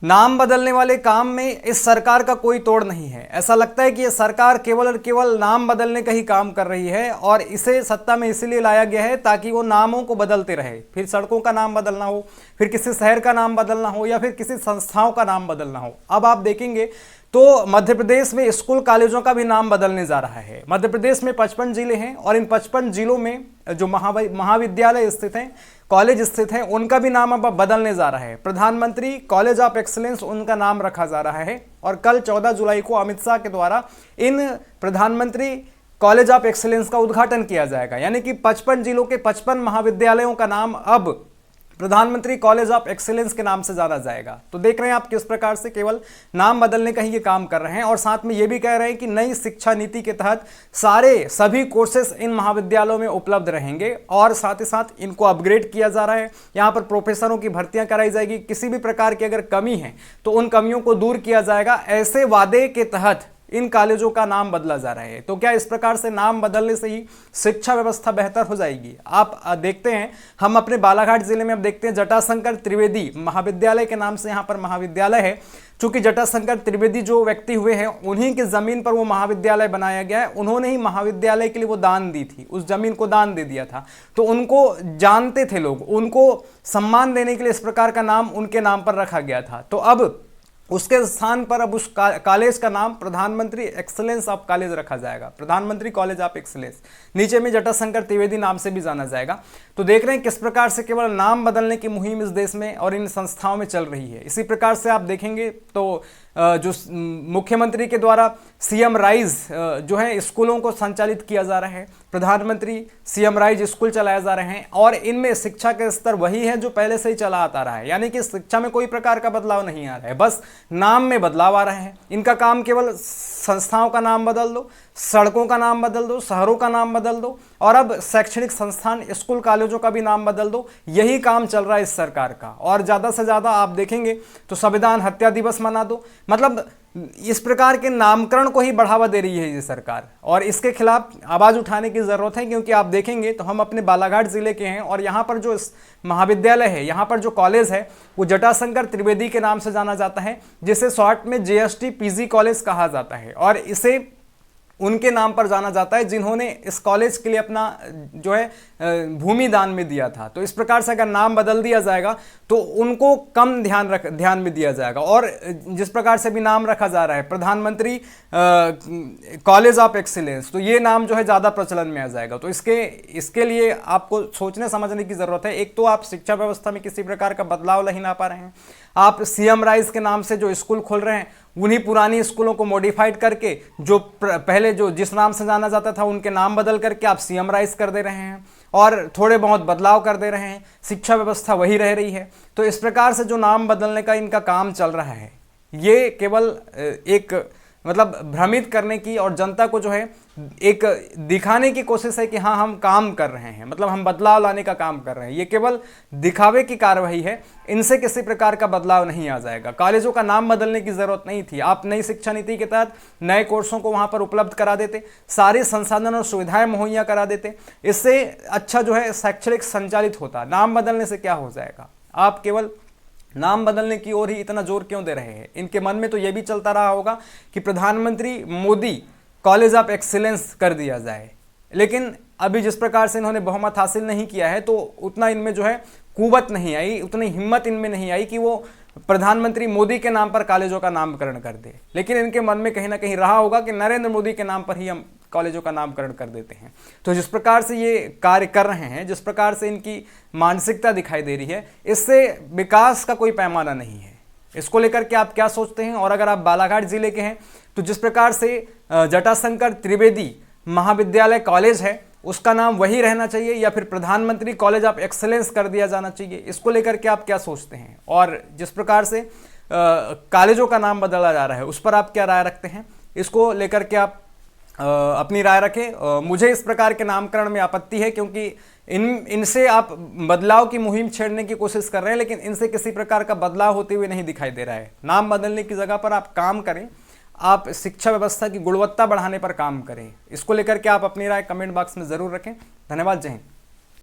नाम बदलने वाले काम में इस सरकार का कोई तोड़ नहीं है। ऐसा लगता है कि ये सरकार केवल और केवल नाम बदलने का ही काम कर रही है और इसे सत्ता में इसलिए लाया गया है ताकि वो नामों को बदलते रहे। फिर सड़कों का नाम बदलना हो, फिर किसी शहर का नाम बदलना हो या फिर किसी संस्थाओं का नाम बदलना हो। अब आप देखेंगे तो मध्य प्रदेश में स्कूल कॉलेजों का भी नाम बदलने जा रहा है। मध्य प्रदेश में 55 जिले हैं और इन 55 जिलों में जो महाविद्यालय स्थित हैं, कॉलेज स्थित हैं, उनका भी नाम अब बदलने जा रहा है। प्रधानमंत्री कॉलेज ऑफ एक्सीलेंस उनका नाम रखा जा रहा है और कल 14 जुलाई को अमित शाह के द्वारा इन प्रधानमंत्री कॉलेज ऑफ एक्सीलेंस का उद्घाटन किया जाएगा। यानी कि 55 जिलों के 55 महाविद्यालयों का नाम अब प्रधानमंत्री कॉलेज ऑफ एक्सीलेंस के नाम से जाना जाएगा। तो देख रहे हैं आप किस प्रकार से केवल नाम बदलने का ही ये काम कर रहे हैं और साथ में ये भी कह रहे हैं कि नई शिक्षा नीति के तहत सभी कोर्सेस इन महाविद्यालयों में उपलब्ध रहेंगे और साथ ही साथ इनको अपग्रेड किया जा रहा है। यहाँ पर प्रोफेसरों की भर्तियां कराई जाएगी। किसी भी प्रकार की अगर कमी है तो उन कमियों को दूर किया जाएगा। ऐसे वादे के तहत इन कॉलेजों का नाम बदला जा रहा है। तो क्या इस प्रकार से नाम बदलने से ही शिक्षा व्यवस्था बेहतर हो जाएगी? आप देखते हैं, हम अपने बालाघाट जिले में अब देखते हैं जटाशंकर त्रिवेदी महाविद्यालय के नाम से यहाँ पर महाविद्यालय है। चूंकि जटाशंकर त्रिवेदी जो व्यक्ति हुए हैं, उन्हीं की जमीन पर वो महाविद्यालय बनाया गया है। उन्होंने ही महाविद्यालय के लिए वो दान दी थी, उस जमीन को दान दे दिया था। तो उनको जानते थे लोग, उनको सम्मान देने के लिए इस प्रकार का नाम उनके नाम पर रखा गया था। तो अब उसके स्थान पर अब उस कॉलेज का नाम प्रधानमंत्री एक्सीलेंस ऑफ कॉलेज रखा जाएगा, प्रधानमंत्री कॉलेज ऑफ एक्सीलेंस। नीचे में जटाशंकर त्रिवेदी नाम से भी जाना जाएगा। तो देख रहे हैं किस प्रकार से केवल नाम बदलने की मुहिम इस देश में और इन संस्थाओं में चल रही है। इसी प्रकार से आप देखेंगे तो जो मुख्यमंत्री के द्वारा सीएम राइज जो है स्कूलों को संचालित किया जा रहा है, प्रधानमंत्री सीएम राइज स्कूल चलाए जा रहे हैं और इनमें शिक्षा का स्तर वही है जो पहले से ही चला आता रहा है। यानी कि शिक्षा में कोई प्रकार का बदलाव नहीं आ रहा है, बस नाम में बदलाव आ रहा है। इनका काम केवल संस्थाओं का नाम बदल दो, सड़कों का नाम बदल दो, शहरों का नाम बदल दो और अब शैक्षणिक संस्थान स्कूल कॉलेजों का भी नाम बदल दो। यही काम चल रहा है इस सरकार का। और ज़्यादा से ज़्यादा आप देखेंगे तो संविधान हत्या दिवस मना दो। मतलब इस प्रकार के नामकरण को ही बढ़ावा दे रही है ये सरकार और इसके खिलाफ आवाज़ उठाने की ज़रूरत है। क्योंकि आप देखेंगे तो हम अपने बालाघाट ज़िले के हैं और यहाँ पर जो महाविद्यालय है, यहाँ पर जो कॉलेज है, वो जटाशंकर त्रिवेदी के नाम से जाना जाता है, जिसे शॉर्ट में JST PG कॉलेज कहा जाता है और इसे उनके नाम पर जाना जाता है जिन्होंने इस कॉलेज के लिए अपना जो है भूमि दान में दिया था। तो इस प्रकार से अगर नाम बदल दिया जाएगा तो उनको कम ध्यान में दिया जाएगा। और जिस प्रकार से भी नाम रखा जा रहा है प्रधानमंत्री कॉलेज ऑफ एक्सीलेंस, तो ये नाम जो है ज़्यादा प्रचलन में आ जाएगा। तो इसके लिए आपको सोचने समझने की ज़रूरत है। एक तो आप शिक्षा व्यवस्था में किसी प्रकार का बदलाव ला पा रहे हैं, आप सीएम राइज के नाम से जो स्कूल खोल रहे हैं उन्हीं पुरानी स्कूलों को मॉडिफाइड करके जो पहले जो जिस नाम से जाना जाता था उनके नाम बदल करके आप सीएम राइज कर दे रहे हैं और थोड़े बहुत बदलाव कर दे रहे हैं। शिक्षा व्यवस्था वही रह रही है। तो इस प्रकार से जो नाम बदलने का इनका काम चल रहा है, ये केवल एक मतलब भ्रमित करने की और जनता को जो है एक दिखाने की कोशिश है कि हाँ हम काम कर रहे हैं, मतलब हम बदलाव लाने का काम कर रहे हैं। ये केवल दिखावे की कार्रवाई है, इनसे किसी प्रकार का बदलाव नहीं आ जाएगा। कॉलेजों का नाम बदलने की ज़रूरत नहीं थी। आप नई शिक्षा नीति के तहत नए कोर्सों को वहाँ पर उपलब्ध करा देते, सारे संसाधन और सुविधाएं मुहैया करा देते, इससे अच्छा जो है शैक्षणिक संचालित होता। नाम बदलने से क्या हो जाएगा? आप केवल नाम बदलने की ओर ही इतना जोर क्यों दे रहे हैं? इनके मन में तो यह भी चलता रहा होगा कि प्रधानमंत्री मोदी कॉलेज ऑफ एक्सीलेंस कर दिया जाए, लेकिन अभी जिस प्रकार से इन्होंने बहुमत हासिल नहीं किया है तो उतना इनमें जो है कुवत नहीं आई, उतनी हिम्मत इनमें नहीं आई कि वो प्रधानमंत्री मोदी के नाम पर कॉलेजों का नामकरण कर दे। लेकिन इनके मन में कहीं ना कहीं रहा होगा कि नरेंद्र मोदी के नाम पर ही हम कॉलेजों का नामकरण कर देते हैं। तो जिस प्रकार से ये कार्य कर रहे हैं, जिस प्रकार से इनकी मानसिकता दिखाई दे रही है, इससे विकास का कोई पैमाना नहीं है। इसको लेकर के आप क्या सोचते हैं? और अगर आप बालाघाट जिले के हैं तो जिस प्रकार से जटाशंकर त्रिवेदी महाविद्यालय कॉलेज है उसका नाम वही रहना चाहिए या फिर प्रधानमंत्री कॉलेज ऑफ एक्सीलेंस कर दिया जाना चाहिए? इसको लेकर के आप क्या सोचते हैं? और जिस प्रकार से कॉलेजों का नाम बदला जा रहा है उस पर आप क्या राय रखते हैं? इसको लेकर के आप अपनी राय रखें। मुझे इस प्रकार के नामकरण में आपत्ति है क्योंकि इनसे आप बदलाव की मुहिम छेड़ने की कोशिश कर रहे हैं, लेकिन इनसे किसी प्रकार का बदलाव होते हुए नहीं दिखाई दे रहा है। नाम बदलने की जगह पर आप काम करें, आप शिक्षा व्यवस्था की गुणवत्ता बढ़ाने पर काम करें। इसको लेकर के आप अपनी राय कमेंट बॉक्स में ज़रूर रखें। धन्यवाद। जय हिंद।